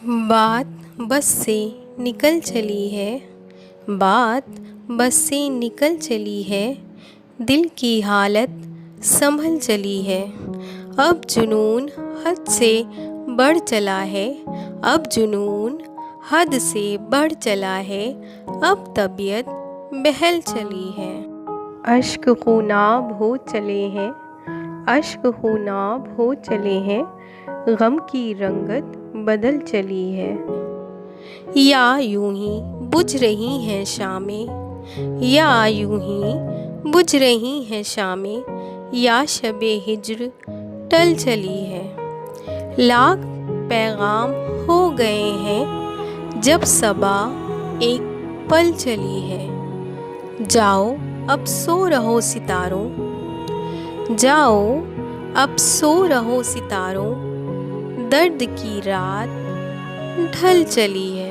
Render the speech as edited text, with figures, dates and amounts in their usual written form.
बात बस से निकल चली है, बात बस से निकल चली है, दिल की हालत संभल चली है। अब जुनून हद से बढ़ चला है, अब जुनून हद से बढ़ चला है, अब तबीयत बहल चली है। अश्क खूनाब हो चले हैं, अश्क खूनाब हो चले हैं, गम की रंगत बदल चली है। या यूं ही बुझ रही हैं शामें, या यूं ही बुझ रही हैं शामें, या शबे हिज्र टल चली है। लाख पैगाम हो गए हैं, जब सबा एक पल चली है। जाओ अब सो रहो सितारों, जाओ अब सो रहो सितारों, दर्द की रात ढल चली है।